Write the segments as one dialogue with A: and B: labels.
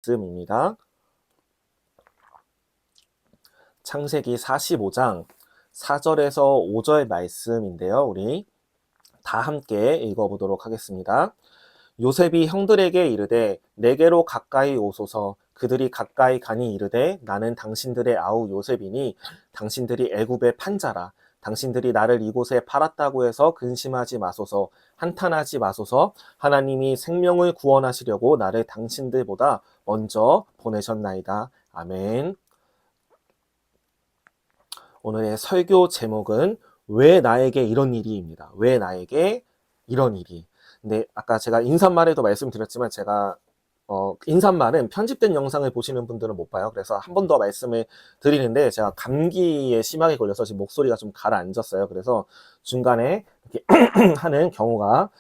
A: 말씀입니다. 창세기 45장 4절에서 5절 말씀인데요. 우리 다 함께 읽어보도록 하겠습니다. 요셉이 형들에게 이르되 내게로 가까이 오소서. 그들이 가까이 가니 이르되 나는 당신들의 아우 요셉이니 당신들이 애굽의 판자라. 당신들이 나를 이곳에 팔았다고 해서 근심하지 마소서. 한탄하지 마소서. 하나님이 생명을 구원하시려고 나를 당신들보다 먼저 보내셨나이다. 아멘. 오늘의 설교 제목은 왜 나에게 이런 일이입니다. 왜 나에게 이런 일이. 근데 아까 제가 인사말에도 말씀드렸지만 제가 인사말은 편집된 영상을 보시는 분들은 못 봐요. 그래서 한 번 더 말씀을 드리는데 제가 감기에 심하게 걸려서 지금 목소리가 좀 가라앉았어요. 그래서 중간에 이렇게 하는 경우가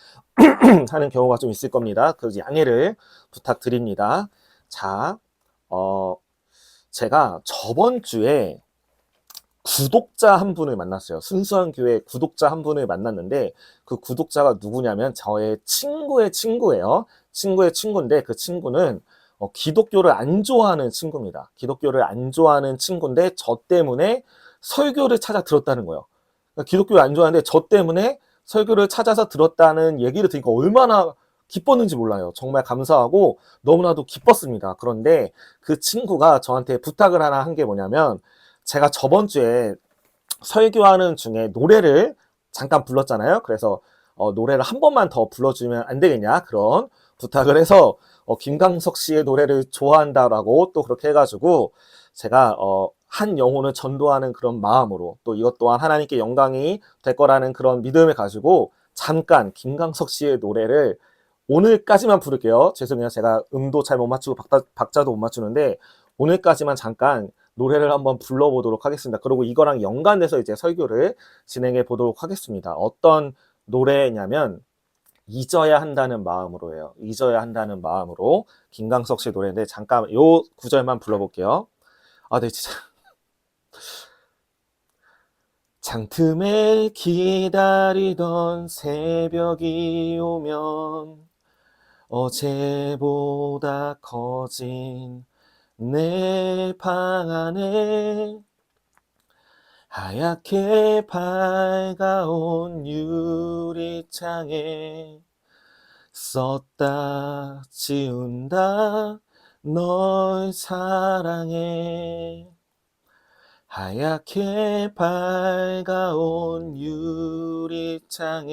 A: 좀 있을 겁니다. 그래서 양해를 부탁드립니다. 자, 제가 저번 주에 구독자 한 분을 만났어요. 순수한 교회 구독자 한 분을 만났는데 그 구독자가 누구냐면 저의 친구의 친구예요. 친구의 친구인데 그 친구는 기독교를 안 좋아하는 친구입니다. 기독교를 안 좋아하는 친구인데 저 때문에 설교를 찾아 들었다는 거예요. 그러니까 기독교를 안 좋아하는데 저 때문에 설교를 찾아서 들었다는 얘기를 들으니까 얼마나 기뻤는지 몰라요. 정말 감사하고 너무나도 기뻤습니다. 그런데 그 친구가 저한테 부탁을 하나 한 게 뭐냐면 제가 저번 주에 설교하는 중에 노래를 잠깐 불렀잖아요. 그래서 노래를 한 번만 더 불러주면 안 되겠냐 그런 부탁을 해서 김광석 씨의 노래를 좋아한다라고 또 그렇게 해가지고 제가 한 영혼을 전도하는 그런 마음으로 또 이것 또한 하나님께 영광이 될 거라는 그런 믿음을 가지고 잠깐 김광석 씨의 노래를 오늘까지만 부를게요. 죄송해요. 제가 음도 잘 못 맞추고 박자도 못 맞추는데 오늘까지만 잠깐 노래를 한번 불러보도록 하겠습니다. 그리고 이거랑 연관돼서 이제 설교를 진행해 보도록 하겠습니다. 어떤 노래냐면 잊어야 한다는 마음으로예요. 잊어야 한다는 마음으로 김광석 씨 노래인데 잠깐 요 구절만 불러볼게요. 아, 네, 진짜. 창틈에 기다리던 새벽이 오면 어제보다 커진 내 방 안에 하얗게 밝아온 유리창에 썼다 지운다 널 사랑해. 하얗게 밝아온 유리창에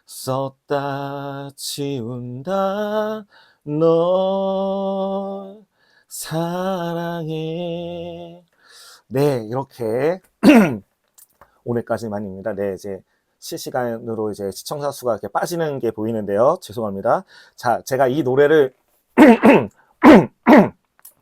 A: 썼다 지운다 널 사랑해. 네, 이렇게 오늘까지만입니다. 네, 이제 실시간으로 이제 시청자 수가 이렇게 빠지는 게 보이는데요. 죄송합니다. 자, 제가 이 노래를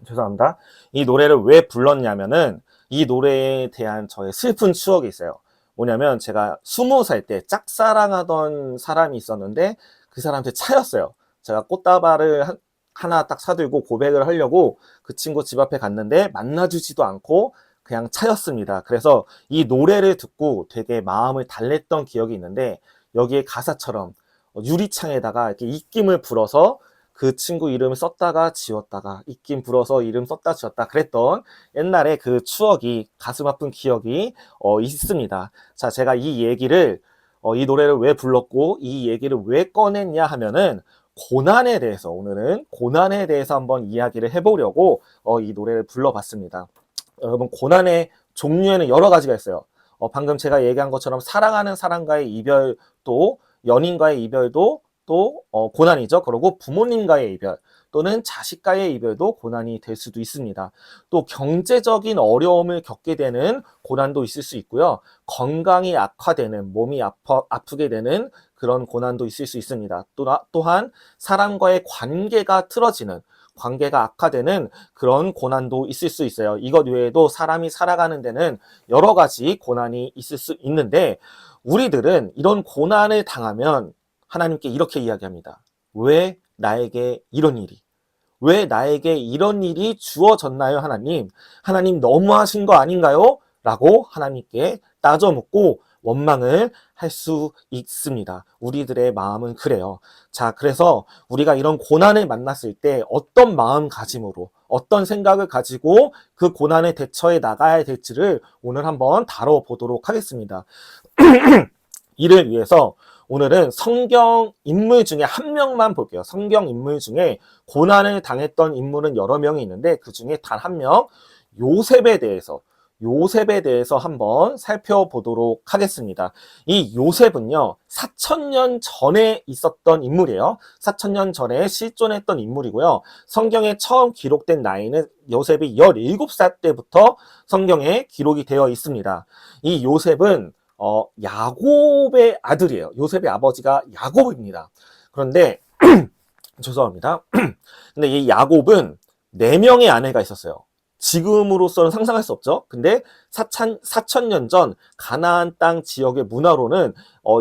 A: 죄송합니다. 이 노래를 왜 불렀냐면은 이 노래에 대한 저의 슬픈 추억이 있어요. 뭐냐면 제가 20살 때 짝사랑하던 사람이 있었는데 그 사람한테 차였어요. 제가 꽃다발을 하나 딱 사들고 고백을 하려고 그 친구 집 앞에 갔는데 만나주지도 않고 그냥 차였습니다. 그래서 이 노래를 듣고 되게 마음을 달랬던 기억이 있는데 여기에 가사처럼 유리창에다가 이렇게 입김을 불어서 그 친구 이름을 썼다가 지웠다가 입김 불어서 이름 썼다 지웠다 그랬던 옛날에 그 추억이 가슴 아픈 기억이 있습니다. 자, 제가 이 얘기를 이 노래를 왜 불렀고 이 얘기를 왜 꺼냈냐 하면은 고난에 대해서 오늘은 고난에 대해서 한번 이야기를 해보려고 이 노래를 불러봤습니다. 여러분 고난의 종류에는 여러 가지가 있어요. 방금 제가 얘기한 것처럼 사랑하는 사람과의 이별도 연인과의 이별도 또 고난이죠. 그리고 부모님과의 이별 또는 자식과의 이별도 고난이 될 수도 있습니다. 또 경제적인 어려움을 겪게 되는 고난도 있을 수 있고요. 건강이 악화되는 몸이 아프게 되는 그런 고난도 있을 수 있습니다. 또한 사람과의 관계가 틀어지는 관계가 악화되는 그런 고난도 있을 수 있어요. 이것 외에도 사람이 살아가는 데는 여러 가지 고난이 있을 수 있는데 우리들은 이런 고난을 당하면 하나님께 이렇게 이야기합니다. 왜 나에게 이런 일이? 왜 나에게 이런 일이 주어졌나요, 하나님? 하나님 너무하신 거 아닌가요? 라고 하나님께 따져 묻고 원망을 할 수 있습니다. 우리들의 마음은 그래요. 자, 그래서 우리가 이런 고난을 만났을 때 어떤 마음가짐으로, 어떤 생각을 가지고 그 고난에 대처해 나가야 될지를 오늘 한번 다뤄보도록 하겠습니다. 이를 위해서 오늘은 성경 인물 중에 한 명만 볼게요. 성경 인물 중에 고난을 당했던 인물은 여러 명이 있는데 그 중에 단 한 명, 요셉에 대해서 한번 살펴보도록 하겠습니다. 이 요셉은요, 4,000년 전에 있었던 인물이에요. 4,000년 전에 실존했던 인물이고요. 성경에 처음 기록된 나이는 요셉이 17살 때부터 성경에 기록이 되어 있습니다. 이 요셉은 야곱의 아들이에요. 요셉의 아버지가 야곱입니다. 그런데 죄송합니다. 근데 이 야곱은 4명의 아내가 있었어요. 지금으로서는 상상할 수 없죠. 근데 4,000년 전 가나안 땅 지역의 문화로는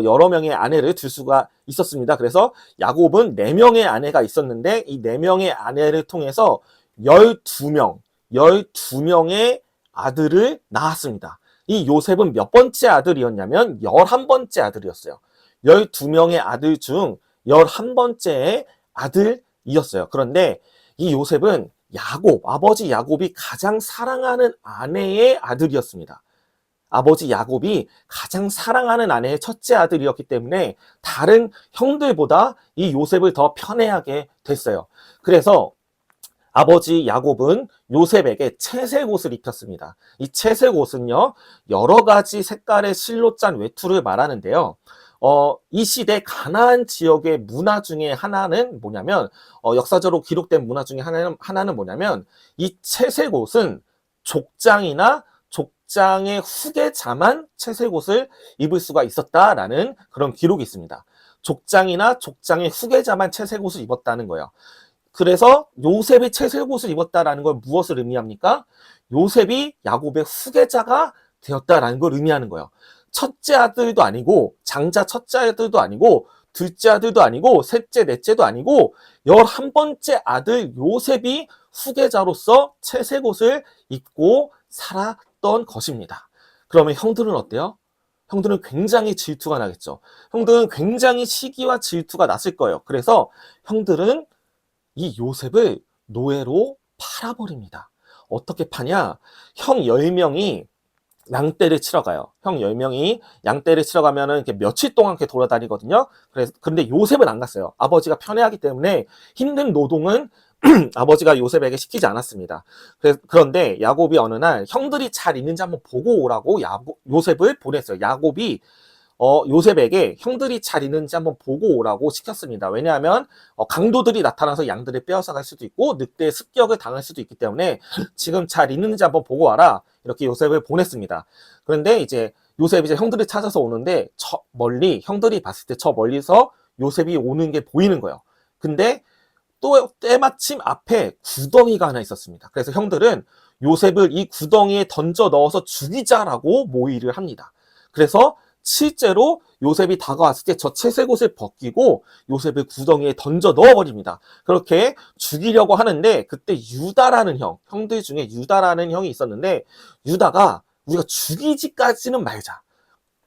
A: 여러 명의 아내를 둘 수가 있었습니다. 그래서 야곱은 4명의 아내가 있었는데 이 4명의 아내를 통해서 12명의 아들을 낳았습니다. 이 요셉은 몇 번째 아들이었냐면 11번째 아들이었어요. 12명의 아들 중 11번째의 아들이었어요. 그런데 이 요셉은 아버지 야곱이 가장 사랑하는 아내의 아들이었습니다. 아버지 야곱이 가장 사랑하는 아내의 첫째 아들이었기 때문에 다른 형들보다 이 요셉을 더 편애하게 됐어요. 그래서 아버지 야곱은 요셉에게 채색 옷을 입혔습니다. 이 채색 옷은요, 여러 가지 색깔의 실로 짠 외투를 말하는데요. 이 시대 가나안 지역의 문화 중에 하나는 뭐냐면, 역사적으로 기록된 문화 중에 하나는 뭐냐면, 이 채색 옷은 족장이나 족장의 후계자만 채색 옷을 입을 수가 있었다라는 그런 기록이 있습니다. 족장이나 족장의 후계자만 채색 옷을 입었다는 거예요. 그래서 요셉이 채색 옷을 입었다라는 걸 무엇을 의미합니까? 요셉이 야곱의 후계자가 되었다라는 걸 의미하는 거예요. 첫째 아들도 아니고 장자 첫째 아들도 아니고 둘째 아들도 아니고 셋째 넷째도 아니고 11번째 아들 요셉이 후계자로서 채색 옷을 입고 살았던 것입니다. 그러면 형들은 어때요? 형들은 굉장히 질투가 나겠죠. 형들은 굉장히 시기와 질투가 났을 거예요. 그래서 형들은 이 요셉을 노예로 팔아버립니다. 어떻게 파냐? 형 10명이 양떼를 치러 가요. 형 10명이 양떼를 치러 가면은 이렇게 며칠 동안 이렇게 돌아다니거든요. 그런데 요셉은 안 갔어요. 아버지가 편애하기 때문에 힘든 노동은 아버지가 요셉에게 시키지 않았습니다. 그런데 야곱이 어느 날 형들이 잘 있는지 한번 보고 오라고 요셉을 보냈어요. 야곱이 요셉에게 형들이 잘 있는지 한번 보고 오라고 시켰습니다. 왜냐하면 강도들이 나타나서 양들을 빼앗아 갈 수도 있고 늑대의 습격을 당할 수도 있기 때문에 지금 잘 있는지 한번 보고 와라. 이렇게 요셉을 보냈습니다. 그런데 이제 요셉이 이제 형들을 찾아서 오는데 형들이 봤을 때 저 멀리서 요셉이 오는 게 보이는 거예요. 근데 또 때마침 앞에 구덩이가 하나 있었습니다. 그래서 형들은 요셉을 이 구덩이에 던져 넣어서 죽이자라고 모의를 합니다. 그래서 실제로 요셉이 다가왔을 때 저 채색 옷을 벗기고 요셉을 구덩이에 던져 넣어버립니다. 그렇게 죽이려고 하는데 그때 유다라는 형들 중에 유다라는 형이 있었는데 유다가 우리가 죽이지까지는 말자.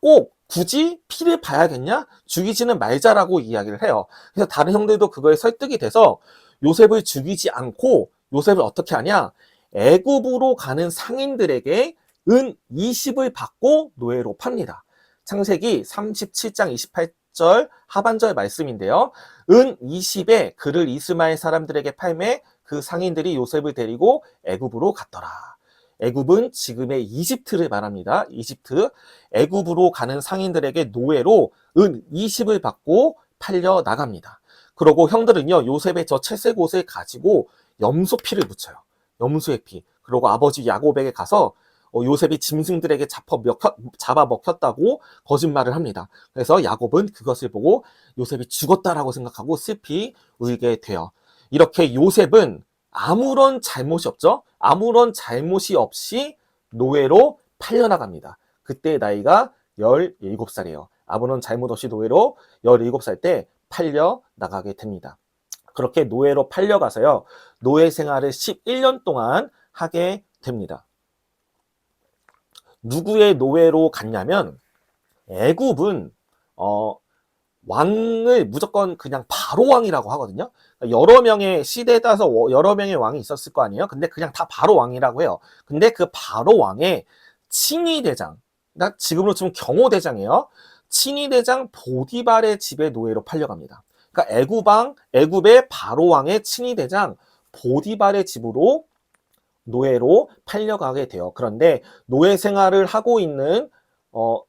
A: 꼭 굳이 피를 봐야겠냐? 죽이지는 말자라고 이야기를 해요. 그래서 다른 형들도 그거에 설득이 돼서 요셉을 죽이지 않고 요셉을 어떻게 하냐? 애굽으로 가는 상인들에게 은 20을 받고 노예로 팝니다. 창세기 37장 28절 하반절 말씀인데요. 은 20에 그를 이스마엘 사람들에게 팔매 그 상인들이 요셉을 데리고 애굽으로 갔더라. 애굽은 지금의 이집트를 말합니다. 이집트. 애굽으로 가는 상인들에게 노예로 은 20을 받고 팔려 나갑니다. 그러고 형들은요, 요셉의 저 채색 옷을 가지고 염소 피를 묻혀요. 염소의 피. 그리고 아버지 야곱에게 가서 요셉이 짐승들에게 잡아 먹혔다고 거짓말을 합니다. 그래서 야곱은 그것을 보고 요셉이 죽었다라고 생각하고 슬피 울게 돼요. 이렇게 요셉은 아무런 잘못이 없죠. 아무런 잘못이 없이 노예로 팔려나갑니다. 그때 나이가 17살이에요. 아무런 잘못 없이 노예로 17살 때 팔려나가게 됩니다. 그렇게 노예로 팔려가서요. 노예 생활을 11년 동안 하게 됩니다. 누구의 노예로 갔냐면 애굽은 왕을 무조건 그냥 바로 왕이라고 하거든요. 여러 명의 시대에 따라서 여러 명의 왕이 있었을 거 아니에요. 근데 그냥 다 바로 왕이라고 해요. 근데 그 바로 왕의 친위대장, 그러니까 지금으로 치면 경호대장이에요. 친위대장 보디발의 집에 노예로 팔려갑니다. 그러니까 애굽의 바로 왕의 친위대장 보디발의 집으로 노예로 팔려가게 돼요. 그런데 노예 생활을 하고 있는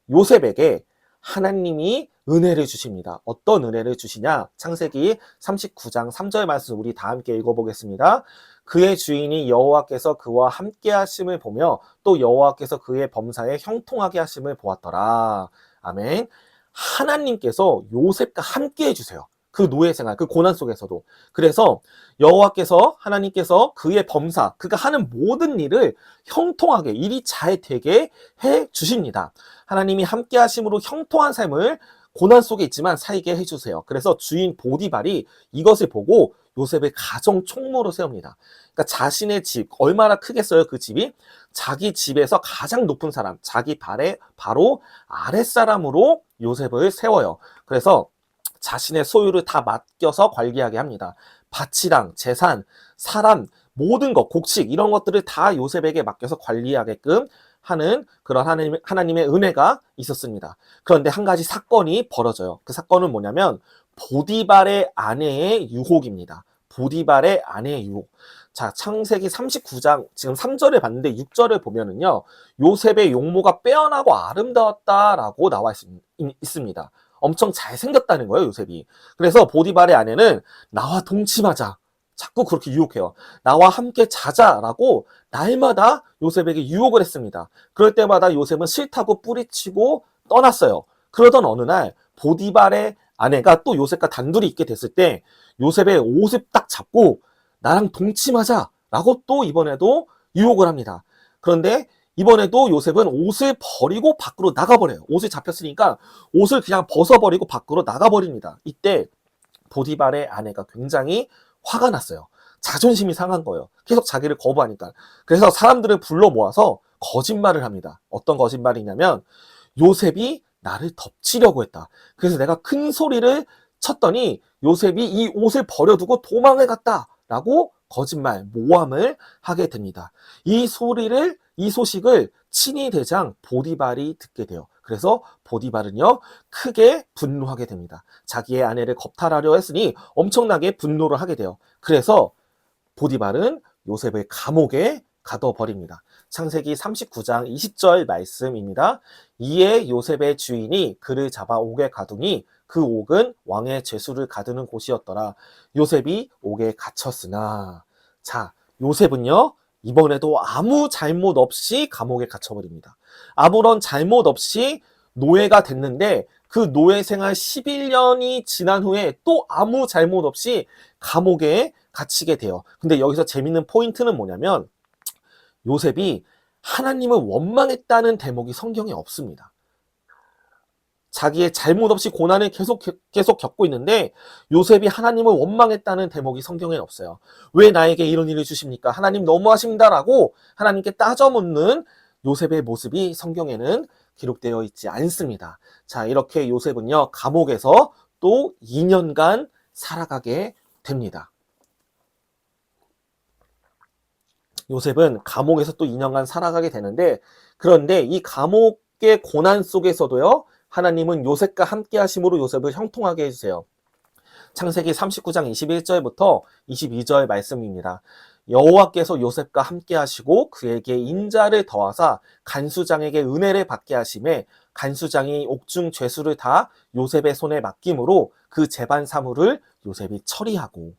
A: 요셉에게 하나님이 은혜를 주십니다. 어떤 은혜를 주시냐? 창세기 39장 3절 말씀 우리 다 함께 읽어보겠습니다. 그의 주인이 여호와께서 그와 함께 하심을 보며 또 여호와께서 그의 범사에 형통하게 하심을 보았더라. 아멘. 하나님께서 요셉과 함께 해주세요. 그 노예 생활, 그 고난 속에서도. 그래서 여호와께서 하나님께서 그의 범사, 그가 하는 모든 일을 형통하게, 일이 잘 되게 해 주십니다. 하나님이 함께 하심으로 형통한 삶을 고난 속에 있지만 살게 해주세요. 그래서 주인 보디발이 이것을 보고 요셉을 가정 총무로 세웁니다. 그러니까 자신의 집, 얼마나 크겠어요, 그 집이? 자기 집에서 가장 높은 사람, 자기 발에 바로 아랫사람으로 요셉을 세워요. 그래서 자신의 소유를 다 맡겨서 관리하게 합니다. 밭이랑 재산, 사람, 모든 것, 곡식 이런 것들을 다 요셉에게 맡겨서 관리하게끔 하는 그런 하나님의 은혜가 있었습니다. 그런데 한 가지 사건이 벌어져요. 그 사건은 뭐냐면 보디발의 아내의 유혹입니다. 보디발의 아내의 유혹. 자, 창세기 39장 지금 3절을 봤는데 6절을 보면은요. 요셉의 용모가 빼어나고 아름다웠다라고 나와 있습니다. 엄청 잘생겼다는 거예요, 요셉이. 그래서 보디발의 아내는 나와 동침하자. 자꾸 그렇게 유혹해요. 나와 함께 자자라고 날마다 요셉에게 유혹을 했습니다. 그럴 때마다 요셉은 싫다고 뿌리치고 떠났어요. 그러던 어느 날 보디발의 아내가 또 요셉과 단둘이 있게 됐을 때 요셉의 옷을 딱 잡고 나랑 동침하자라고 또 이번에도 유혹을 합니다. 그런데 이번에도 요셉은 옷을 버리고 밖으로 나가버려요. 옷을 잡혔으니까 옷을 그냥 벗어버리고 밖으로 나가버립니다. 이때 보디발의 아내가 굉장히 화가 났어요. 자존심이 상한 거예요. 계속 자기를 거부하니까. 그래서 사람들을 불러 모아서 거짓말을 합니다. 어떤 거짓말이냐면 요셉이 나를 덮치려고 했다. 그래서 내가 큰 소리를 쳤더니 요셉이 이 옷을 버려두고 도망을 갔다라고 거짓말, 모함을 하게 됩니다. 이 소식을 친위대장 보디발이 듣게 돼요. 그래서 보디발은요, 크게 분노하게 됩니다. 자기의 아내를 겁탈하려 했으니 엄청나게 분노를 하게 돼요. 그래서 보디발은 요셉을 감옥에 가둬버립니다. 창세기 39장 20절 말씀입니다. 이에 요셉의 주인이 그를 잡아 옥에 가두니 그 옥은 왕의 죄수를 가두는 곳이었더라. 요셉이 옥에 갇혔으나. 자, 요셉은요, 이번에도 아무 잘못 없이 감옥에 갇혀버립니다. 아무런 잘못 없이 노예가 됐는데 그 노예 생활 11년이 지난 후에 또 아무 잘못 없이 감옥에 갇히게 돼요. 근데 여기서 재밌는 포인트는 뭐냐면 요셉이 하나님을 원망했다는 대목이 성경에 없습니다. 자기의 잘못 없이 고난을 계속 겪고 있는데 요셉이 하나님을 원망했다는 대목이 성경에 없어요. 왜 나에게 이런 일을 주십니까? 하나님 너무하십니다라고 하나님께 따져 묻는 요셉의 모습이 성경에는 기록되어 있지 않습니다. 자, 이렇게 요셉은요, 감옥에서 또 2년간 살아가게 됩니다. 요셉은 감옥에서 또 2년간 살아가게 되는데, 그런데 이 감옥의 고난 속에서도요, 하나님은 요셉과 함께 하심으로 요셉을 형통하게 해주세요. 창세기 39장 21절부터 22절 말씀입니다. 여호와께서 요셉과 함께 하시고 그에게 인자를 더하사 간수장에게 은혜를 받게 하심에 간수장이 옥중 죄수를 다 요셉의 손에 맡김으로 그 재반 사물을 요셉이 처리하고.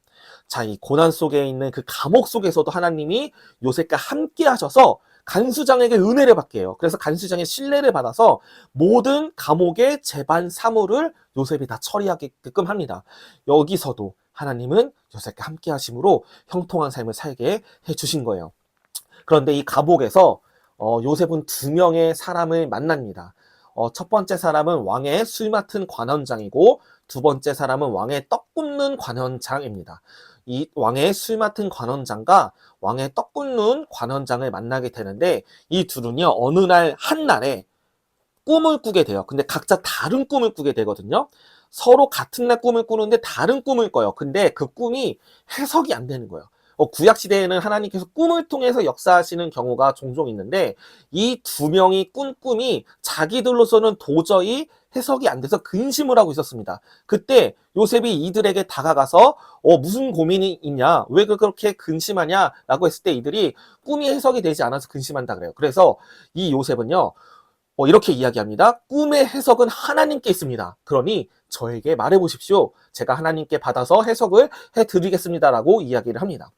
A: 자, 이 고난 속에 있는 그 감옥 속에서도 하나님이 요셉과 함께 하셔서 간수장에게 은혜를 받게 해요. 그래서 간수장의 신뢰를 받아서 모든 감옥의 재반 사물을 요셉이 다 처리하게끔 합니다. 여기서도 하나님은 요셉과 함께 하심으로 형통한 삶을 살게 해주신 거예요. 그런데 이 감옥에서 요셉은 2명의 사람을 만납니다. 첫 번째 사람은 왕의 술 맡은 관원장이고 두 번째 사람은 왕의 떡 굽는 관원장입니다. 이 왕의 술 맡은 관원장과 왕의 떡 굽는 관원장을 만나게 되는데 이 둘은요, 어느 날 한날에 꿈을 꾸게 돼요. 근데 각자 다른 꿈을 꾸게 되거든요. 서로 같은 날 꿈을 꾸는데 다른 꿈을 꿔요. 근데 그 꿈이 해석이 안 되는 거예요. 구약 시대에는 하나님께서 꿈을 통해서 역사하시는 경우가 종종 있는데 이 두 명이 꾼 꿈이 자기들로서는 도저히 해석이 안 돼서 근심을 하고 있었습니다. 그때 요셉이 이들에게 다가가서 무슨 고민이 있냐? 왜 그렇게 근심하냐? 라고 했을 때 이들이 꿈이 해석이 되지 않아서 근심한다 그래요. 그래서 이 요셉은요. 이렇게 이야기합니다. 꿈의 해석은 하나님께 있습니다. 그러니 저에게 말해보십시오. 제가 하나님께 받아서 해석을 해드리겠습니다라고 이야기를 합니다.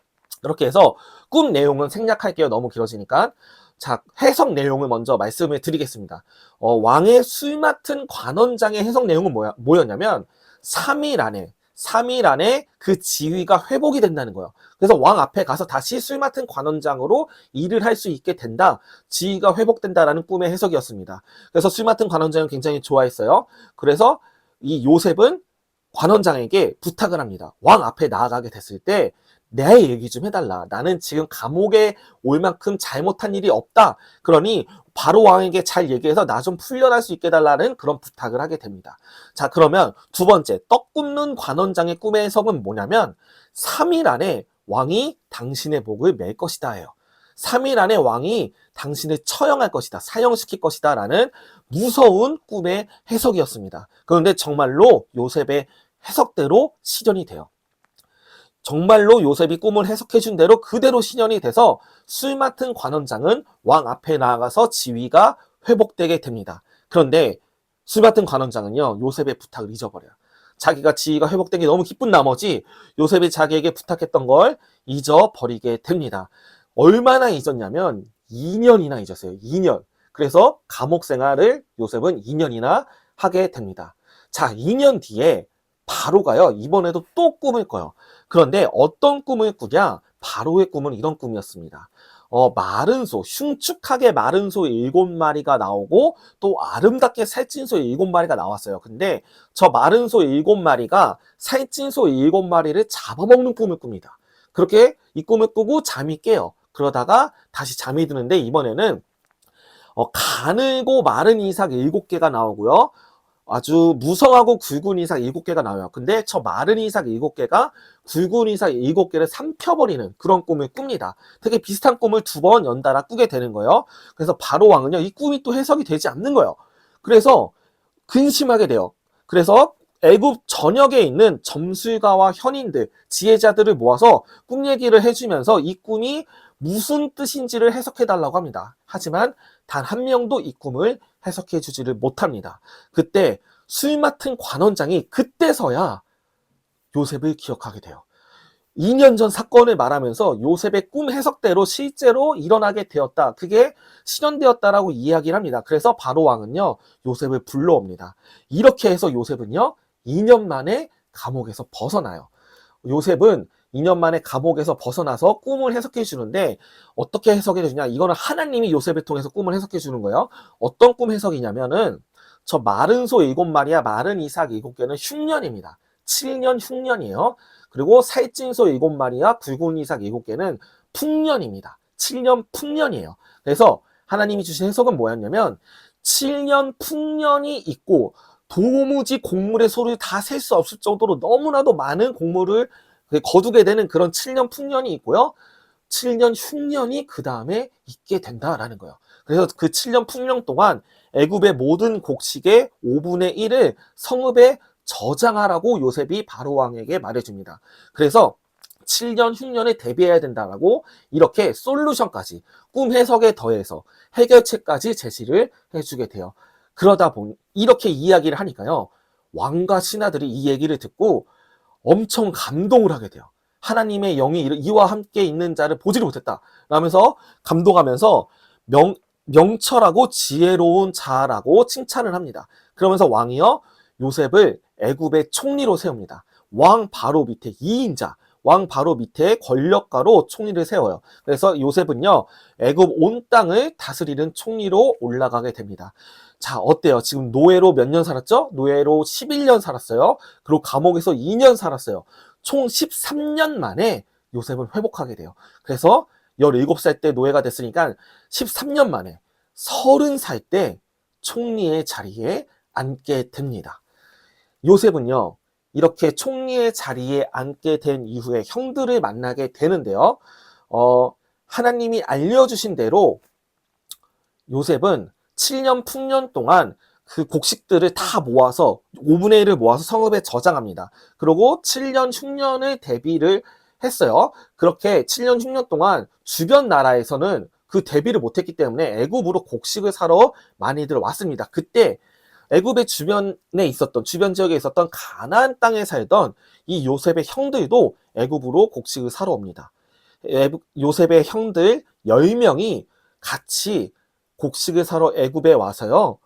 A: 그렇게 해서 꿈 내용은 생략할게요. 너무 길어지니까. 자, 해석 내용을 먼저 말씀을 드리겠습니다. 왕의 술 맡은 관원장의 해석 내용은 뭐였냐면 3일 안에 그 지위가 회복이 된다는 거예요. 그래서 왕 앞에 가서 다시 술 맡은 관원장으로 일을 할 수 있게 된다. 지위가 회복된다라는 꿈의 해석이었습니다. 그래서 술 맡은 관원장은 굉장히 좋아했어요. 그래서 이 요셉은 관원장에게 부탁을 합니다. 왕 앞에 나아가게 됐을 때 내 얘기 좀 해달라. 나는 지금 감옥에 올 만큼 잘못한 일이 없다. 그러니 바로 왕에게 잘 얘기해서 나 좀 풀려날 수 있게 해달라는 그런 부탁을 하게 됩니다. 자, 그러면 두 번째, 떡 굽는 관원장의 꿈의 해석은 뭐냐면 3일 안에 왕이 당신의 목을 맬 것이다 예요. 3일 안에 왕이 당신을 처형할 것이다. 사형시킬 것이다. 라는 무서운 꿈의 해석이었습니다. 그런데 정말로 요셉의 해석대로 실현이 돼요. 정말로 요셉이 꿈을 해석해 준 대로 그대로 실현이 돼서 술 맡은 관원장은 왕 앞에 나아가서 지위가 회복되게 됩니다. 그런데 술 맡은 관원장은요, 요셉의 부탁을 잊어버려요. 자기가 지위가 회복된 게 너무 기쁜 나머지 요셉이 자기에게 부탁했던 걸 잊어버리게 됩니다. 얼마나 잊었냐면 2년이나 잊었어요. 2년. 그래서 감옥 생활을 요셉은 2년이나 하게 됩니다. 자, 2년 뒤에 바로가요. 이번에도 또 꿈을 꿔요. 그런데 어떤 꿈을 꾸냐? 바로의 꿈은 이런 꿈이었습니다. 마른 소, 흉측하게 마른 소 7마리가 나오고 또 아름답게 살찐 소 7마리가 나왔어요. 근데 저 마른 소 7마리가 살찐 소 7마리를 잡아먹는 꿈을 꿉니다. 그렇게 이 꿈을 꾸고 잠이 깨요. 그러다가 다시 잠이 드는데 이번에는 가늘고 마른 이삭 7개가 나오고요. 아주 무성하고 굵은 이삭 7개가 나와요. 근데 저 마른 이삭 7개가 굵은 이삭 7개를 삼켜버리는 그런 꿈을 꿉니다. 되게 비슷한 꿈을 2번 연달아 꾸게 되는 거예요. 그래서 바로 왕은요, 이 꿈이 또 해석이 되지 않는 거예요. 그래서 근심하게 돼요. 그래서 애굽 전역에 있는 점술가와 현인들, 지혜자들을 모아서 꿈 얘기를 해주면서 이 꿈이 무슨 뜻인지를 해석해달라고 합니다. 하지만 단 한 명도 이 꿈을 해석해 주지를 못합니다. 그때 술 맡은 관원장이 그때서야 요셉을 기억하게 돼요. 2년 전 사건을 말하면서 요셉의 꿈 해석대로 실제로 일어나게 되었다. 그게 실현되었다라고 이야기를 합니다. 그래서 바로 왕은요, 요셉을 불러옵니다. 이렇게 해서 요셉은요, 2년 만에 감옥에서 벗어나요. 요셉은 2년 만에 감옥에서 벗어나서 꿈을 해석해 주는데 어떻게 해석해 주냐? 이거는 하나님이 요셉을 통해서 꿈을 해석해 주는 거예요. 어떤 꿈 해석이냐면은 저 마른 소 7마리와 마른 이삭 7개는 흉년입니다. 7년 흉년이에요. 그리고 살찐 소 7마리와 굵은 이삭 7개는 풍년입니다. 7년 풍년이에요. 그래서 하나님이 주신 해석은 뭐였냐면 7년 풍년이 있고 도무지 곡물의 소를 다 셀 수 없을 정도로 너무나도 많은 곡물을 거두게 되는 그런 7년 풍년이 있고요. 7년 흉년이 그 다음에 있게 된다라는 거예요. 그래서 그 7년 풍년 동안 애굽의 모든 곡식의 5분의 1을 성읍에 저장하라고 요셉이 바로 왕에게 말해줍니다. 그래서 7년 흉년에 대비해야 된다라고 이렇게 솔루션까지 꿈 해석에 더해서 해결책까지 제시를 해주게 돼요. 그러다 보니 이렇게 이야기를 하니까요. 왕과 신하들이 이 얘기를 듣고 엄청 감동을 하게 돼요. 하나님의 영이 이와 함께 있는 자를 보지를 못했다. 라면서 감동하면서 명철하고 지혜로운 자라고 칭찬을 합니다. 그러면서 왕이요, 요셉을 애굽의 총리로 세웁니다. 왕 바로 밑에 2인자, 왕 바로 밑에 권력가로 총리를 세워요. 그래서 요셉은요, 애굽 온 땅을 다스리는 총리로 올라가게 됩니다. 자, 어때요? 지금 노예로 몇 년 살았죠? 노예로 11년 살았어요. 그리고 감옥에서 2년 살았어요. 총 13년 만에 요셉은 회복하게 돼요. 그래서 17살 때 노예가 됐으니까 13년 만에 30살 때 총리의 자리에 앉게 됩니다. 요셉은요, 이렇게 총리의 자리에 앉게 된 이후에 형들을 만나게 되는데요. 하나님이 알려주신 대로 요셉은 7년 풍년 동안 그 곡식들을 다 모아서 5분의 1을 모아서 성읍에 저장합니다. 그리고 7년 흉년을 대비를 했어요. 그렇게 7년 흉년 동안 주변 나라에서는 그 대비를 못했기 때문에 애굽으로 곡식을 사러 많이들 왔습니다. 그때 애굽의 주변에 있었던 주변 지역에 있었던 가나안 땅에 살던 이 요셉의 형들도 애굽으로 곡식을 사러 옵니다. 요셉의 형들 10명이 같이 곡식을 사러 애굽에 와서요.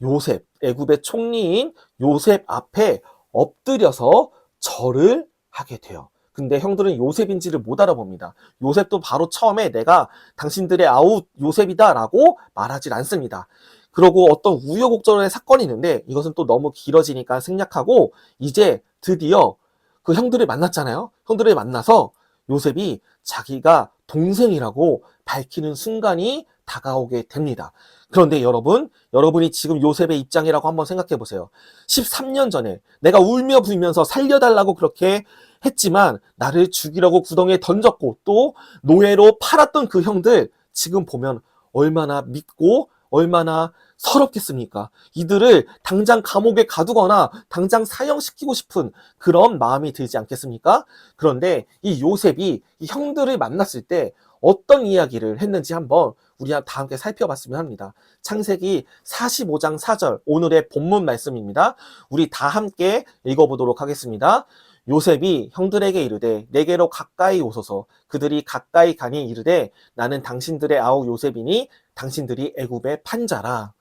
A: 요셉, 애굽의 총리인 요셉 앞에 엎드려서 절을 하게 돼요. 근데 형들은 요셉인지를 못 알아봅니다. 요셉도 바로 처음에 내가 당신들의 아우 요셉이다 라고 말하지 않습니다. 그러고 어떤 우여곡절의 사건이 있는데 이것은 또 너무 길어지니까 생략하고 이제 드디어 그 형들을 만났잖아요. 형들을 만나서 요셉이 자기가 동생이라고 밝히는 순간이 다가오게 됩니다. 그런데 여러분이 지금 요셉의 입장이라고 한번 생각해 보세요. 13년 전에 내가 울며 불면서 살려달라고 그렇게 했지만 나를 죽이려고 구덩이에 던졌고 또 노예로 팔았던 그 형들 지금 보면 얼마나 밉고 얼마나 서럽겠습니까? 이들을 당장 감옥에 가두거나 당장 사형시키고 싶은 그런 마음이 들지 않겠습니까? 그런데 이 요셉이 이 형들을 만났을 때 어떤 이야기를 했는지 한번 우리 다 함께 살펴봤으면 합니다. 창세기 45장 4절 오늘의 본문 말씀입니다. 우리 다 함께 읽어보도록 하겠습니다. 요셉이 형들에게 이르되 내게로 가까이 오소서. 그들이 가까이 가니 이르되 나는 당신들의 아우 요셉이니 당신들이 애굽의 판자라.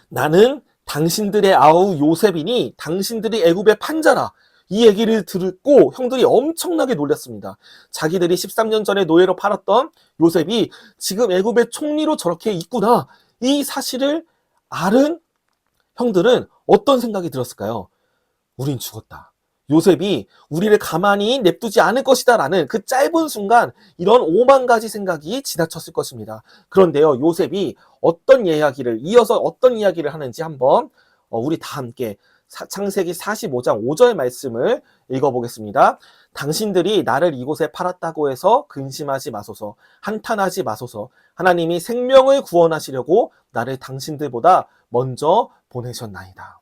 A: 나는 당신들의 아우 요셉이니 당신들이 애굽의 판자라. 이 얘기를 듣고 형들이 엄청나게 놀랐습니다. 자기들이 13년 전에 노예로 팔았던 요셉이 지금 애굽의 총리로 저렇게 있구나. 이 사실을 알은 형들은 어떤 생각이 들었을까요? 우린 죽었다. 요셉이 우리를 가만히 냅두지 않을 것이다 라는 그 짧은 순간 이런 5만 가지 생각이 지나쳤을 것입니다. 그런데요, 요셉이 이어서 어떤 이야기를 하는지 한번 우리 다 함께 창세기 45장 5절 말씀을 읽어보겠습니다. 당신들이 나를 이곳에 팔았다고 해서 근심하지 마소서, 한탄하지 마소서. 하나님이 생명을 구원하시려고 나를 당신들보다 먼저 보내셨나이다.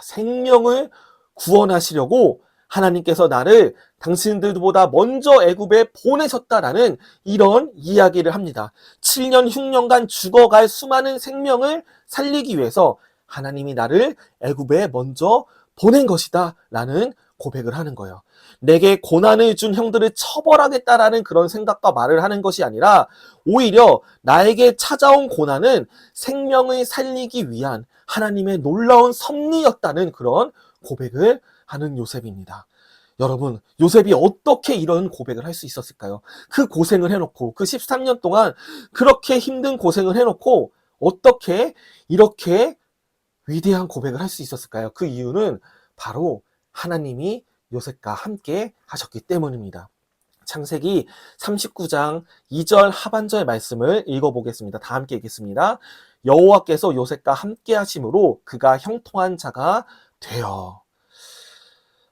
A: 생명을 구원하시려고 하나님께서 나를 당신들보다 먼저 애굽에 보내셨다라는 이런 이야기를 합니다. 7년 흉년간 죽어갈 수많은 생명을 살리기 위해서 하나님이 나를 애굽에 먼저 보낸 것이다 라는 고백을 하는 거예요. 내게 고난을 준 형들을 처벌하겠다라는 그런 생각과 말을 하는 것이 아니라 오히려 나에게 찾아온 고난은 생명을 살리기 위한 하나님의 놀라운 섭리였다는 그런 고백을 하는 요셉입니다. 여러분, 요셉이 어떻게 이런 고백을 할 수 있었을까요? 그 고생을 해놓고 그 13년 동안 그렇게 힘든 고생을 해놓고 어떻게 이렇게 위대한 고백을 할 수 있었을까요? 그 이유는 바로 하나님이 요셉과 함께 하셨기 때문입니다. 창세기 39장 2절 하반절 말씀을 읽어보겠습니다. 다 함께 읽겠습니다. 여호와께서 요셉과 함께 하심으로 그가 형통한 자가 되어.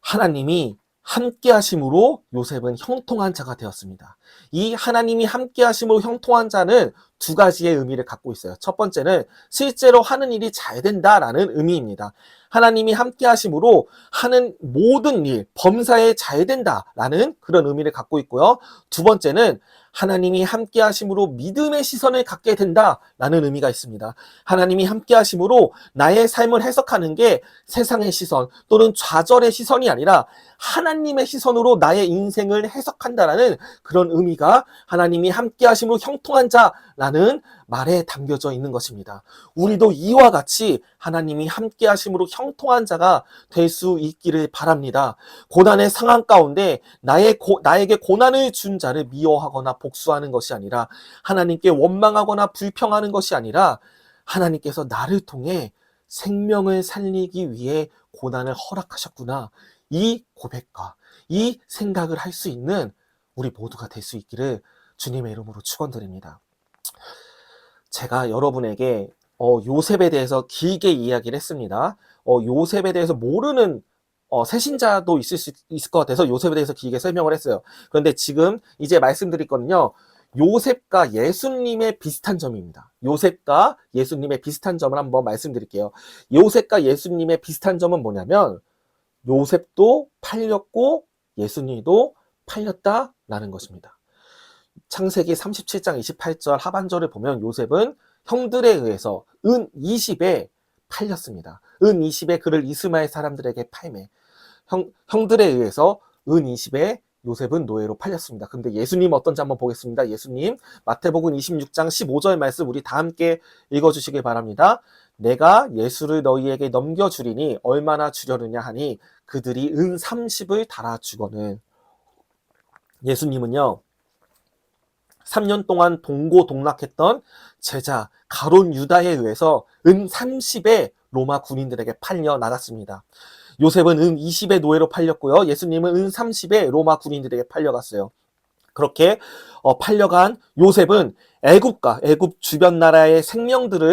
A: 하나님이 함께 하심으로 요셉은 형통한 자가 되었습니다. 이 하나님이 함께 하심으로 형통한 자는 두 가지의 의미를 갖고 있어요. 첫 번째는 실제로 하는 일이 잘 된다라는 의미입니다. 하나님이 함께 하심으로 하는 모든 일, 범사에 잘 된다라는 그런 의미를 갖고 있고요. 두 번째는 하나님이 함께 하심으로 믿음의 시선을 갖게 된다라는 의미가 있습니다. 하나님이 함께 하심으로 나의 삶을 해석하는 게 세상의 시선 또는 좌절의 시선이 아니라 하나님의 시선으로 나의 인생을 해석한다라는 그런 의미가 하나님이 함께 하심으로 형통한 자라는 말에 담겨져 있는 것입니다. 우리도 이와 같이 하나님이 함께 하심으로 형통한 자가 될 수 있기를 바랍니다. 고난의 상황 가운데 나에게 고난을 준 자를 미워하거나 복수하는 것이 아니라 하나님께 원망하거나 불평하는 것이 아니라 하나님께서 나를 통해 생명을 살리기 위해 고난을 허락하셨구나. 이 고백과 이 생각을 할 수 있는 우리 모두가 될 수 있기를 주님의 이름으로 축원드립니다. 제가 여러분에게 요셉에 대해서 길게 이야기를 했습니다. 요셉에 대해서 모르는 새신자도 있을 것 같아서 요셉에 대해서 길게 설명을 했어요. 그런데 지금 이제 말씀드릴 거는요. 요셉과 예수님의 비슷한 점입니다. 요셉과 예수님의 비슷한 점을 한번 말씀드릴게요. 요셉과 예수님의 비슷한 점은 뭐냐면 요셉도 팔렸고 예수님도 팔렸다라는 것입니다. 창세기 37장 28절 하반절을 보면 요셉은 형들에 의해서 은 20에 팔렸습니다. 은 20에 그를 이스마엘 사람들에게 팔매 형들에 의해서 은 20에 요셉은 노예로 팔렸습니다. 근데 예수님 어떤지 한번 보겠습니다. 예수님 마태복음 26장 15절 말씀 우리 다 함께 읽어주시길 바랍니다. 내가 예수를 너희에게 넘겨주리니 얼마나 주려느냐 하니 그들이 은 30을 달아주거늘. 예수님은요 3년 동안 동고동락했던 제자 가론 유다에 의해서 은 30에 로마 군인들에게 팔려 나갔습니다. 요셉은 은 20의 노예로 팔렸고요. 예수님은 은 30의 로마 군인들에게 팔려갔어요. 그렇게 팔려간 요셉은 애굽 주변 나라의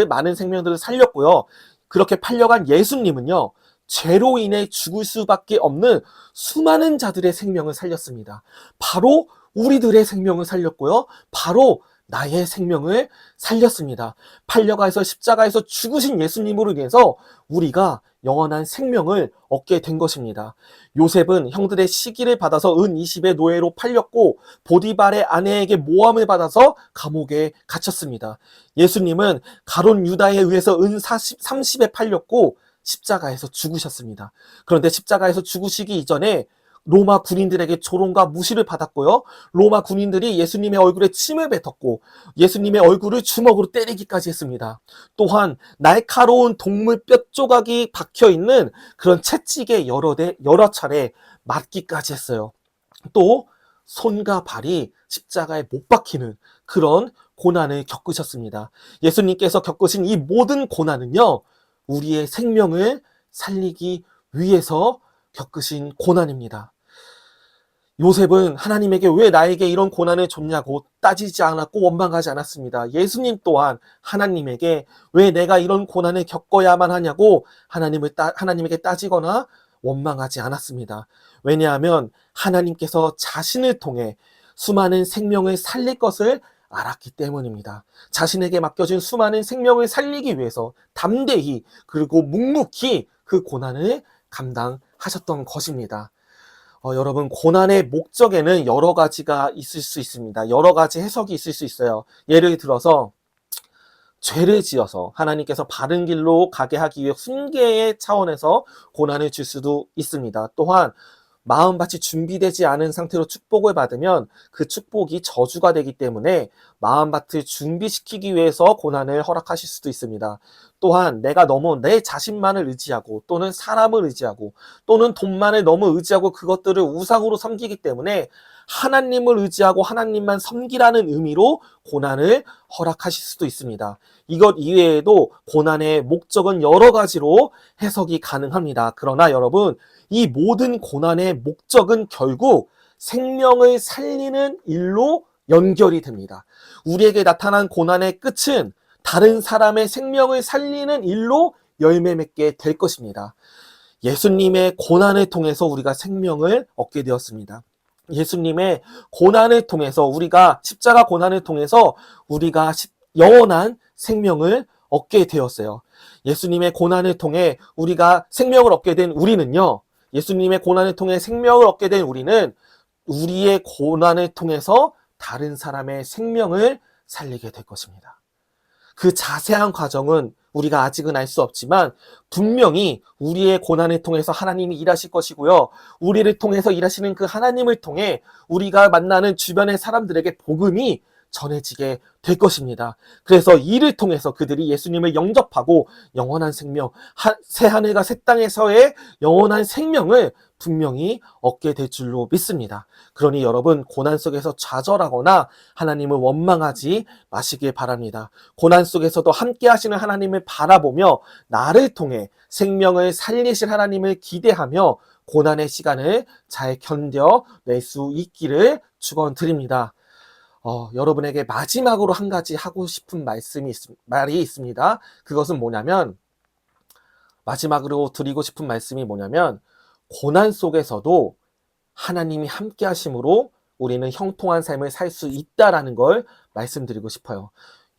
A: 많은 생명들을 살렸고요. 그렇게 팔려간 예수님은요. 죄로 인해 죽을 수밖에 없는 수많은 자들의 생명을 살렸습니다. 바로 우리들의 생명을 살렸고요. 바로 나의 생명을 살렸습니다. 팔려가서 십자가에서 죽으신 예수님으로 인해서 우리가 영원한 생명을 얻게 된 것입니다. 요셉은 형들의 시기를 받아서 은 20의 노예로 팔렸고 보디발의 아내에게 모함을 받아서 감옥에 갇혔습니다. 예수님은 가론 유다에 의해서 은 30에 팔렸고 십자가에서 죽으셨습니다. 그런데 십자가에서 죽으시기 이전에 로마 군인들에게 조롱과 무시를 받았고요. 로마 군인들이 예수님의 얼굴에 침을 뱉었고 예수님의 얼굴을 주먹으로 때리기까지 했습니다. 또한 날카로운 동물 뼈 조각이 박혀있는 그런 채찍에 여러 차례 맞기까지 했어요. 또 손과 발이 십자가에 못 박히는 그런 고난을 겪으셨습니다. 예수님께서 겪으신 이 모든 고난은요. 우리의 생명을 살리기 위해서 겪으신 고난입니다. 요셉은 하나님에게 왜 나에게 이런 고난을 줬냐고 따지지 않았고 원망하지 않았습니다. 예수님 또한 하나님에게 왜 내가 이런 고난을 겪어야만 하냐고 하나님에게 따지거나 원망하지 않았습니다. 왜냐하면 하나님께서 자신을 통해 수많은 생명을 살릴 것을 알았기 때문입니다. 자신에게 맡겨진 수많은 생명을 살리기 위해서 담대히 그리고 묵묵히 그 고난을 감당하셨던 것입니다. 여러분 고난의 목적에는 여러 가지가 있을 수 있습니다. 여러 가지 해석이 있을 수 있어요. 예를 들어서 죄를 지어서 하나님께서 바른 길로 가게 하기 위해 훈계의 차원에서 고난을 줄 수도 있습니다. 또한 마음밭이 준비되지 않은 상태로 축복을 받으면 그 축복이 저주가 되기 때문에 마음밭을 준비시키기 위해서 고난을 허락하실 수도 있습니다. 또한 내가 너무 내 자신만을 의지하고 또는 사람을 의지하고 또는 돈만을 너무 의지하고 그것들을 우상으로 섬기기 때문에 하나님을 의지하고 하나님만 섬기라는 의미로 고난을 허락하실 수도 있습니다. 이것 이외에도 고난의 목적은 여러 가지로 해석이 가능합니다. 그러나 여러분 이 모든 고난의 목적은 결국 생명을 살리는 일로 연결이 됩니다. 우리에게 나타난 고난의 끝은 다른 사람의 생명을 살리는 일로 열매 맺게 될 것입니다. 예수님의 고난을 통해서 우리가 생명을 얻게 되었습니다. 예수님의 고난을 통해서 십자가 고난을 통해서 우리가 영원한 생명을 얻게 되었어요. 예수님의 고난을 통해 우리가 생명을 얻게 된 우리는요. 예수님의 고난을 통해 생명을 얻게 된 우리는 우리의 고난을 통해서 다른 사람의 생명을 살리게 될 것입니다. 그 자세한 과정은 우리가 아직은 알 수 없지만 분명히 우리의 고난을 통해서 하나님이 일하실 것이고요. 우리를 통해서 일하시는 그 하나님을 통해 우리가 만나는 주변의 사람들에게 복음이 전해지게 될 것입니다. 그래서 이를 통해서 그들이 예수님을 영접하고 영원한 생명, 새 하늘과 새 땅에서의 영원한 생명을 분명히 얻게 될 줄로 믿습니다. 그러니 여러분 고난 속에서 좌절하거나 하나님을 원망하지 마시길 바랍니다. 고난 속에서도 함께 하시는 하나님을 바라보며 나를 통해 생명을 살리실 하나님을 기대하며 고난의 시간을 잘 견뎌낼 수 있기를 축원드립니다. 여러분에게 마지막으로 한 가지 하고 싶은 말이 있습니다. 그것은 뭐냐면, 마지막으로 드리고 싶은 말씀이 뭐냐면, 고난 속에서도 하나님이 함께 하심으로 우리는 형통한 삶을 살 수 있다라는 걸 말씀드리고 싶어요.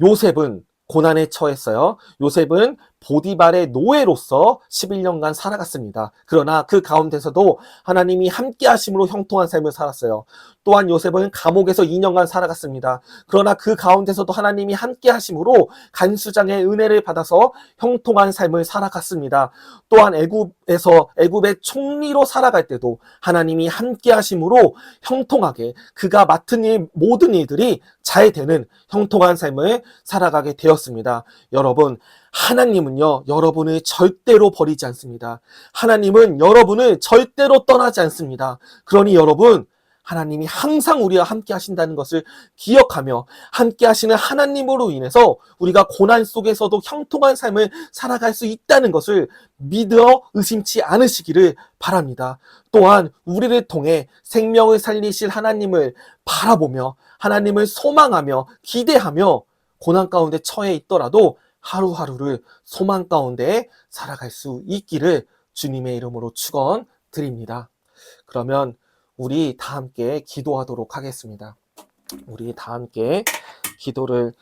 A: 요셉은 고난에 처했어요. 요셉은 보디발의 노예로서 11년간 살아갔습니다. 그러나 그 가운데서도 하나님이 함께 하심으로 형통한 삶을 살았어요. 또한 요셉은 감옥에서 2년간 살아갔습니다. 그러나 그 가운데서도 하나님이 함께 하심으로 간수장의 은혜를 받아서 형통한 삶을 살아갔습니다. 또한 애굽의 총리로 살아갈 때도 하나님이 함께 하심으로 형통하게 그가 맡은 일 모든 일들이 잘 되는 형통한 삶을 살아가게 되었습니다. 여러분, 하나님은요, 여러분을 절대로 버리지 않습니다. 하나님은 여러분을 절대로 떠나지 않습니다. 그러니 여러분, 하나님이 항상 우리와 함께 하신다는 것을 기억하며 함께 하시는 하나님으로 인해서 우리가 고난 속에서도 형통한 삶을 살아갈 수 있다는 것을 믿어 의심치 않으시기를 바랍니다. 또한 우리를 통해 생명을 살리실 하나님을 바라보며 하나님을 소망하며 기대하며 고난 가운데 처해 있더라도 하루하루를 소망 가운데 살아갈 수 있기를 주님의 이름으로 축원드립니다. 그러면 우리 다 함께 기도하도록 하겠습니다. 우리 다 함께 기도를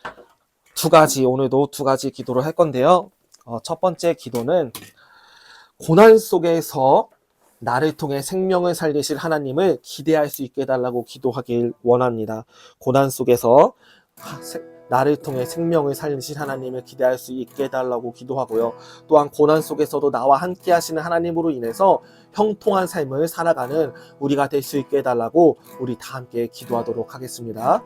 A: 오늘도 두 가지 기도를 할 건데요. 첫 번째 기도는 고난 속에서 나를 통해 생명을 살리실 하나님을 기대할 수 있게 해달라고 기도하길 원합니다. 고난 속에서 나를 통해 생명을 살리실 하나님을 기대할 수 있게 해달라고 기도하고요. 또한 고난 속에서도 나와 함께 하시는 하나님으로 인해서 형통한 삶을 살아가는 우리가 될 수 있게 해달라고 우리 다 함께 기도하도록 하겠습니다.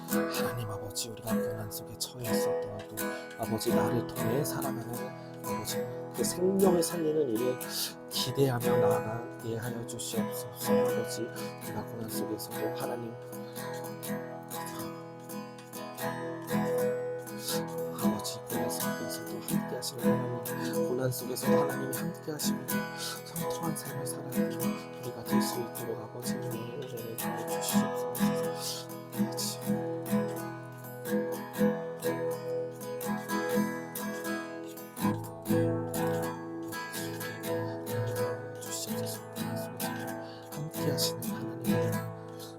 A: 하나님 아버지, 우리가 고난 속에 처해 있었더라도 아버지 나를 통해 살아가는 아버지 그 생명을 살리는 일을 기대하며 나아가게 하여 주시옵소서. 아버지, 우리가 고난 속에서도 하나님 아버지 고난 속에서도 함께 하시는 하나님, 고난 속에서도 하나님이 함께 하시는 성통한 삶을 살아가는 우리가 될 수 있도록 아버지 은혜를 주여 주시옵소서. 아버지 함께 하시는 하나님의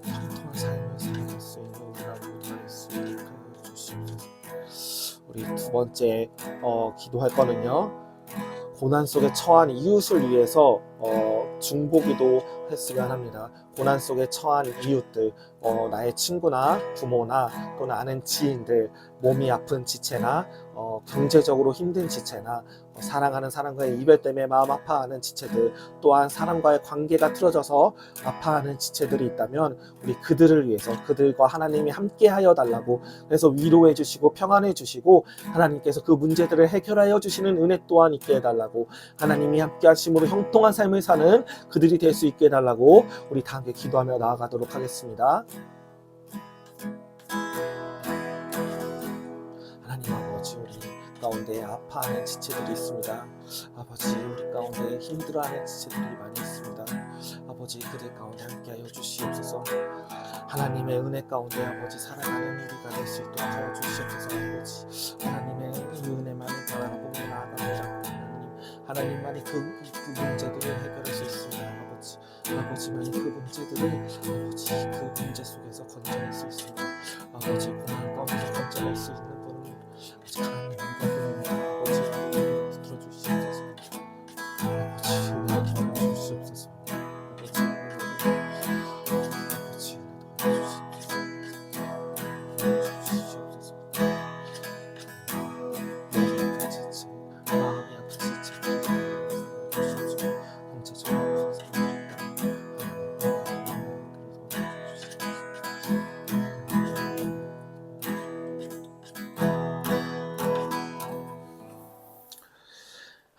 A: 형통한 삶을 살아갈 수 있는 우리가 될 수 있도록 주시옵소서. 우리 두 번째 기도할 거는요, 고난 속에 처한 이웃을 위해서 중보기도 했으면 합니다. 고난 속에 처한 이웃들, 나의 친구나 부모나 또는 아는 지인들, 몸이 아픈 지체나 경제적으로 힘든 지체나 사랑하는 사람과의 이별 때문에 마음 아파하는 지체들, 또한 사람과의 관계가 틀어져서 아파하는 지체들이 있다면 우리 그들을 위해서 그들과 하나님이 함께하여 달라고, 그래서 위로해 주시고 평안해 주시고 하나님께서 그 문제들을 해결하여 주시는 은혜 또한 있게 해달라고, 하나님이 함께 하심으로 형통한 삶을 사는 그들이 될 수 있게 해달라고 우리 다 함께 기도하며 나아가도록 하겠습니다. 하나님 아버지, 우리 가운데 아파하는 지체들이 있습니다. 아버지, 우리 가운데 힘들어하는 지체들이 많이 있습니다. 아버지, 그들 가운데 함께하여 주시옵소서. 하나님의 은혜 가운데 아버지 살아가는 우리가 될 수 있도록 하여 주시옵소서. 아버지, 하나님의 이 은혜만을 바라보며 나아갑니다. 하나님만이 그 문제들을 해결할 수 있습니다. 아버지만이 그 문제들을 아버지 그 문제 속에서 건져낼 수 있습니다. 아버지, 고난 가운데서 건져낼 수 있는 분은 아버지 하나님 영광입니다. 아버지 우리를 들어주시옵소서. 아버지 우리를 도와주시옵소서. 아버지 도와주시옵소서. 마음이 아픈 지체, 형제적으로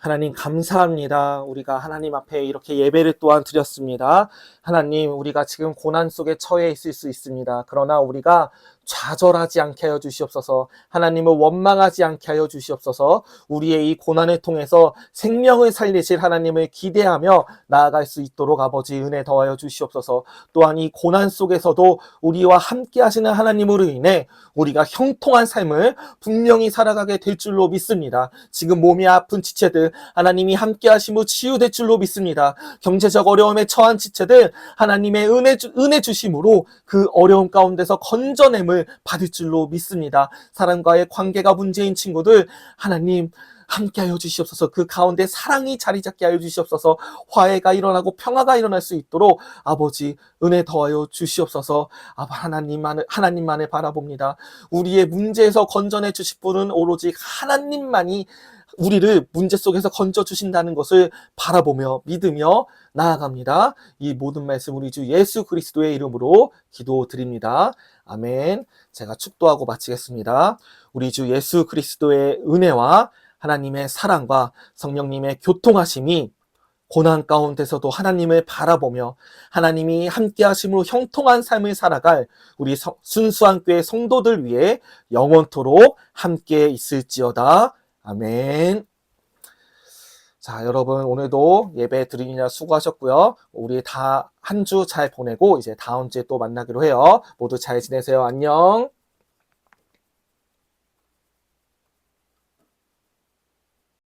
A: 하나님 감사합니다. 우리가 하나님 앞에 이렇게 예배를 또한 드렸습니다. 하나님, 우리가 지금 고난 속에 처해 있을 수 있습니다. 그러나 우리가 좌절하지 않게 하여 주시옵소서. 하나님을 원망하지 않게 하여 주시옵소서. 우리의 이 고난을 통해서 생명을 살리실 하나님을 기대하며 나아갈 수 있도록 아버지 은혜 더하여 주시옵소서. 또한 이 고난 속에서도 우리와 함께 하시는 하나님으로 인해 우리가 형통한 삶을 분명히 살아가게 될 줄로 믿습니다. 지금 몸이 아픈 지체들 하나님이 함께 하심으로 치유될 줄로 믿습니다. 경제적 어려움에 처한 지체들 하나님의 은혜 주심으로 그 어려움 가운데서 건져냄을 받을 줄로 믿습니다. 사람과의 관계가 문제인 친구들 하나님 함께하여 주시옵소서. 그 가운데 사랑이 자리 잡게 하여 주시옵소서. 화해가 일어나고 평화가 일어날 수 있도록 아버지 은혜 더하여 주시옵소서. 하나님만을 바라봅니다. 우리의 문제에서 건져내 주실 분은 오로지 하나님만이 우리를 문제 속에서 건져 주신다는 것을 바라보며 믿으며 나아갑니다. 이 모든 말씀 우리 주 예수 그리스도의 이름으로 기도드립니다. 아멘. 제가 축도하고 마치겠습니다. 우리 주 예수 그리스도의 은혜와 하나님의 사랑과 성령님의 교통하심이 고난 가운데서도 하나님을 바라보며 하나님이 함께 하심으로 형통한 삶을 살아갈 우리 순수한 교회 성도들 위해 영원토록 함께 있을지어다. 아멘. 자, 여러분 오늘도 예배 드리느라 수고하셨고요. 우리 다 한 주 잘 보내고 이제 다음 주에 또 만나기로 해요. 모두 잘 지내세요. 안녕.